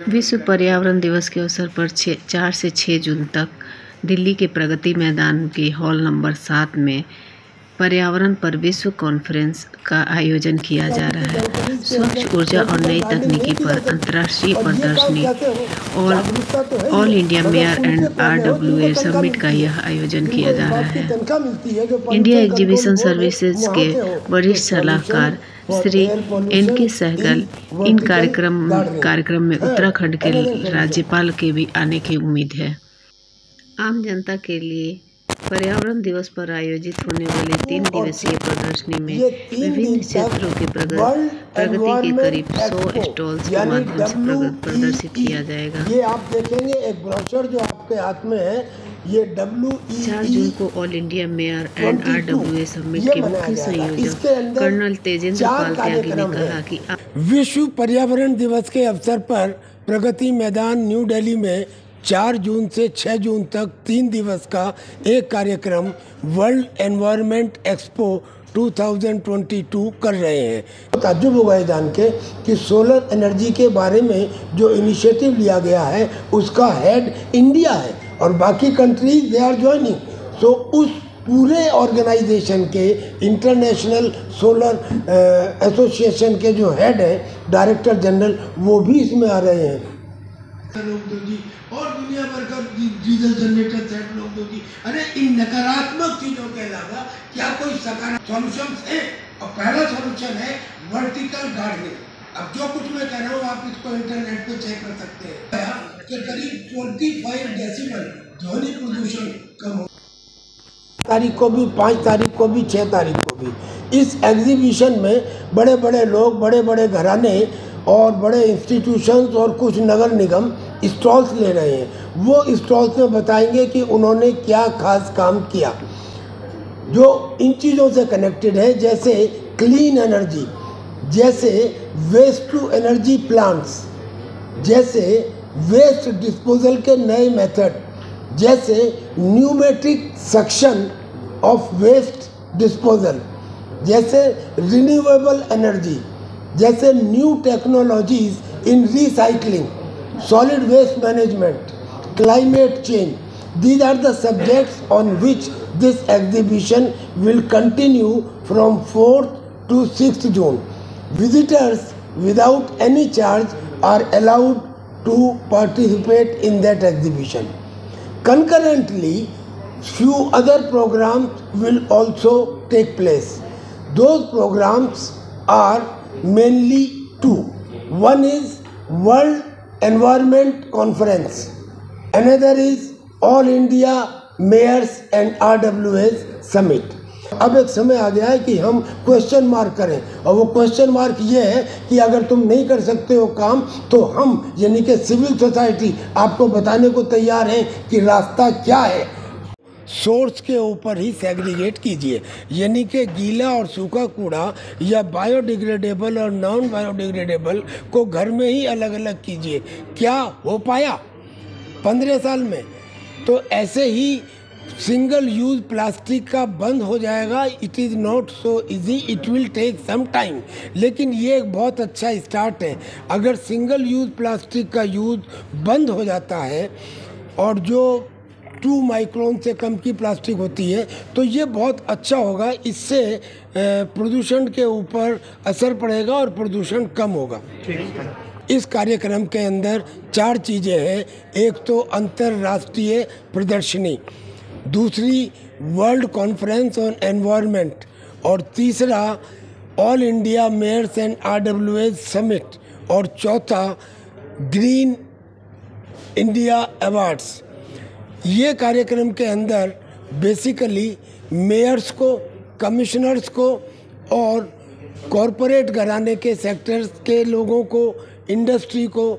विश्व पर्यावरण दिवस के अवसर पर 4 से 6 जून तक दिल्ली के प्रगति मैदान के हॉल नंबर 7 में पर्यावरण पर विश्व कॉन्फ्रेंस का आयोजन किया जा रहा है। स्वच्छ ऊर्जा और नई तकनीकी पर अंतर्राष्ट्रीय प्रदर्शनी all India mayor and RWA summit का यह आयोजन किया जा रहा है। इंडिया एग्जीबिशन सर्विसेज के वरिष्ठ सलाहकार श्री NK सहगल इन कार्यक्रम में उत्तराखंड के राज्यपाल के भी आने की उम्मीद है। आम जनता के लिए पर्यावरण दिवस पर आयोजित होने वाली 3 दिवसीय प्रदर्शनी में विभिन्न क्षेत्रों की प्रगति के करीब 100 स्टॉल्स के माध्यम से प्रदर्शित किया जाएगा। ये आप देखेंगे एक ब्रोशर जो आपके हाथ में है, ये 4 जून को all India mayor and RWA summit के मुख्य संयोजक कर्नल तेजेंद्र पाल त्यागी ने कहा कि विश्व पर्यावरण दिवस के अवसर पर प्रगति मैदान न्यू दिल्ली में 4 जून से 6 जून तक 3 दिवस का एक कार्यक्रम वर्ल्ड एनवायरनमेंट एक्सपो 2022 कर रहे हैं। ताज्जुब होगा ये जान के कि सोलर एनर्जी के बारे में जो इनिशिएटिव लिया गया है उसका हेड इंडिया है और बाकी कंट्रीज दे आर ज्वाइनिंग। सो उस पूरे ऑर्गेनाइजेशन के इंटरनेशनल सोलर एसोसिएशन के जो हेड है डायरेक्टर जनरल वो भी इसमें आ रहे हैं। और दुनिया भर का डीजल जनरेटर सेट लोग दो जी। अरे इन नकारात्मक चीजों के अलावा क्या कोई सकारात्मक सॉल्यूशन है? और पहला सॉल्यूशन है वर्टिकल गार्डनिंग। अब जो कुछ मैं कह रहा हूँ आप इसको इंटरनेट पे चेक कर सकते हैं कि करीब 25 डेसिबल ध्वनि प्रदूषण कम हो। तारीख को भी 5 तारीख को भी 6 तारीख को भी इस एग्जीबिशन में बड़े बड़े लोग, बड़े बड़े घराने और बड़े इंस्टीट्यूशंस और कुछ नगर निगम स्टॉल्स ले रहे हैं। वो स्टॉल्स में बताएंगे कि उन्होंने क्या खास काम किया जो इन चीज़ों से कनेक्टेड है, जैसे क्लीन एनर्जी, जैसे वेस्ट टू एनर्जी प्लांट्स, जैसे वेस्ट डिस्पोजल के नए मेथड, जैसे pneumatic suction of waste disposal, जैसे रिन्यूएबल एनर्जी, जैसे new technologies in recycling, solid waste management, climate change. These are the subjects on which this exhibition will continue from 4th to 6th June. Visitors without any charge are allowed to participate in that exhibition. Concurrently, few other programs will also take place. Those programs are mainly 2. One is World Environment Conference. Another is All India Mayors and RWA's Summit. अब एक समय आ गया है कि हम question mark करें और वो क्वेश्चन मार्क ये है कि अगर तुम नहीं कर सकते हो काम तो हम यानी कि सिविल सोसाइटी आपको बताने को तैयार है कि रास्ता क्या है। सोर्स के ऊपर ही सेग्रीगेट कीजिए, यानी कि गीला और सूखा कूड़ा या बायोडिग्रेडेबल और नॉन बायोडिग्रेडेबल को घर में ही अलग अलग कीजिए। क्या हो पाया 15 साल में? तो ऐसे ही सिंगल यूज प्लास्टिक का बंद हो जाएगा। It is not so easy, it will take some time, लेकिन ये एक बहुत अच्छा स्टार्ट है। अगर सिंगल यूज प्लास्टिक का यूज़ बंद हो जाता है और जो 2 माइक्रोन से कम की प्लास्टिक होती है तो ये बहुत अच्छा होगा। इससे प्रदूषण के ऊपर असर पड़ेगा और प्रदूषण कम होगा। इस कार्यक्रम के अंदर 4 चीज़ें हैं। एक तो अंतर्राष्ट्रीय प्रदर्शनी, दूसरी वर्ल्ड कॉन्फ्रेंस ऑन एनवायरनमेंट और तीसरा all India mayors and RWA summit और चौथा ग्रीन इंडिया अवार्ड्स। ये कार्यक्रम के अंदर बेसिकली मेयर्स को, कमिश्नर्स को और कॉरपोरेट घराने के सेक्टर्स के लोगों को, इंडस्ट्री को,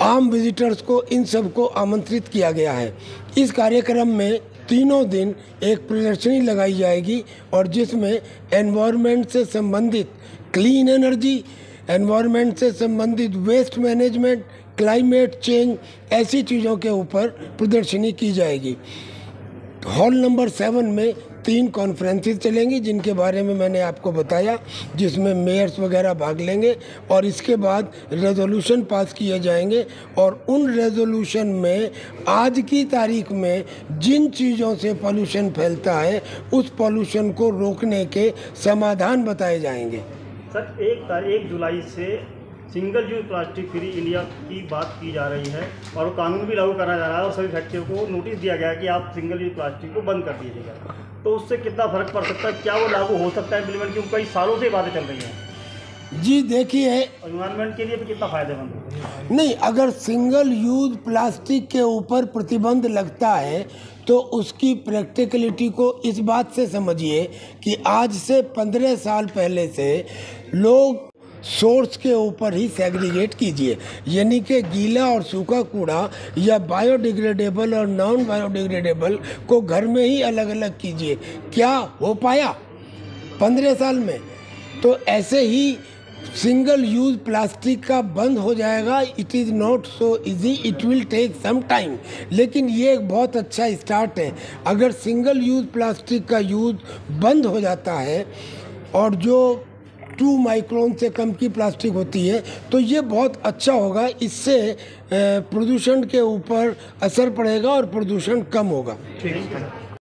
आम विजिटर्स को, इन सब को आमंत्रित किया गया है। इस कार्यक्रम में 3 दिन एक प्रदर्शनी लगाई जाएगी और जिसमें एनवायरनमेंट से संबंधित क्लीन एनर्जी, एनवायरनमेंट से संबंधित वेस्ट मैनेजमेंट, क्लाइमेट चेंज, ऐसी चीज़ों के ऊपर प्रदर्शनी की जाएगी। हॉल नंबर 7 में 3 कॉन्फ्रेंसेस चलेंगी जिनके बारे में मैंने आपको बताया, जिसमें मेयर्स वगैरह भाग लेंगे और इसके बाद रेजोल्यूशन पास किए जाएंगे और उन रेजोल्यूशन में आज की तारीख में जिन चीज़ों से पॉल्यूशन फैलता है उस पॉल्यूशन को रोकने के समाधान बताए जाएंगे। सर, 1 जुलाई से single use plastic free India की बात की जा रही है और कानून भी लागू करा जा रहा है और सभी फैक्ट्रियों को नोटिस दिया गया है कि आप सिंगल यूज प्लास्टिक को बंद कर दीजिएगा। तो उससे कितना फर्क पड़ सकता है? क्या वो लागू हो सकता है इम्प्लीमेंट? क्योंकि कई सालों से बातें चल रही हैं। जी देखिए, एनवायरनमेंट के लिए भी कितना फायदेमंद होगा? नहीं, अगर सिंगल यूज प्लास्टिक के ऊपर प्रतिबंध लगता है तो उसकी प्रैक्टिकलिटी को इस बात से समझिए कि आज से 15 साल पहले से लोग सोर्स के ऊपर ही सेग्रीगेट कीजिए, यानी कि गीला और सूखा कूड़ा या बायोडिग्रेडेबल और नॉन बायोडिग्रेडेबल को घर में ही अलग अलग कीजिए। क्या हो पाया 15 साल में? तो ऐसे ही सिंगल यूज प्लास्टिक का बंद हो जाएगा। It is not so easy, it will take some time, लेकिन ये एक बहुत अच्छा स्टार्ट है। अगर सिंगल यूज प्लास्टिक का यूज़ बंद हो जाता है और जो 2 माइक्रोन से कम की प्लास्टिक होती है तो ये बहुत अच्छा होगा। इससे प्रदूषण के ऊपर असर पड़ेगा और प्रदूषण कम होगा। ठीक है।